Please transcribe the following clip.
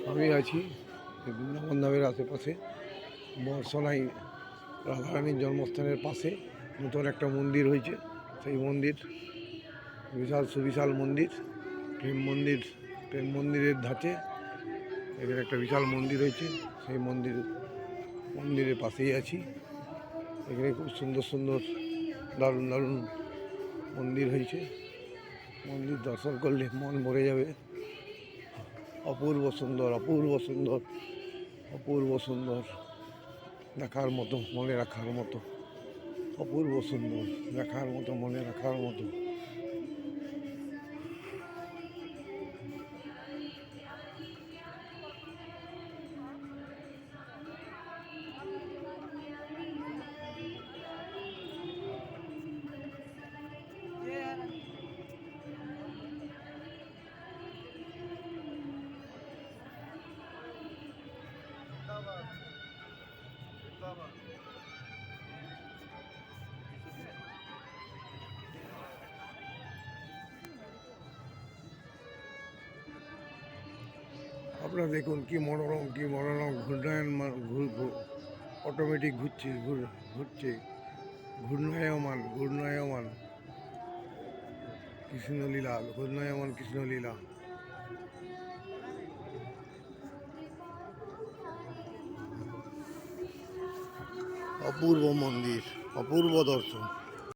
আমি আছি বৃন্দাবন ধামের আশেপাশে বর্ষনাই রাধারানীর জন্মস্থানের পাশে নতুন একটা মন্দির হয়েছে। সেই মন্দির বিশাল সুবিশাল মন্দির, প্রেম মন্দিরের ধাঁচে এখানে একটা বিশাল মন্দির হয়েছে। সেই মন্দিরের পাশেই আছি। এখানে খুব সুন্দর সুন্দর দারুণ দারুণ মন্দির হয়েছে। মন্দির দর্শন করলে মন ভরে যাবে। অপূর্ব সুন্দর, অপূর্ব সুন্দর, অপূর্ব সুন্দর, দেখার মতো, মনে রাখার মতো, অপূর্ব সুন্দর, দেখার মতো, মনে রাখার মতো। আপনারা দেখুন কি মনোরম, কি মনোরম ঘূর্ণায়ন, অটোমেটিক ঘুরছে, ঘূর্ণায়মান কৃষ্ণলীলা, ঘূর্ণায়মান কৃষ্ণলীলা। অপূর্ব মন্দির, অপূর্ব দর্শন।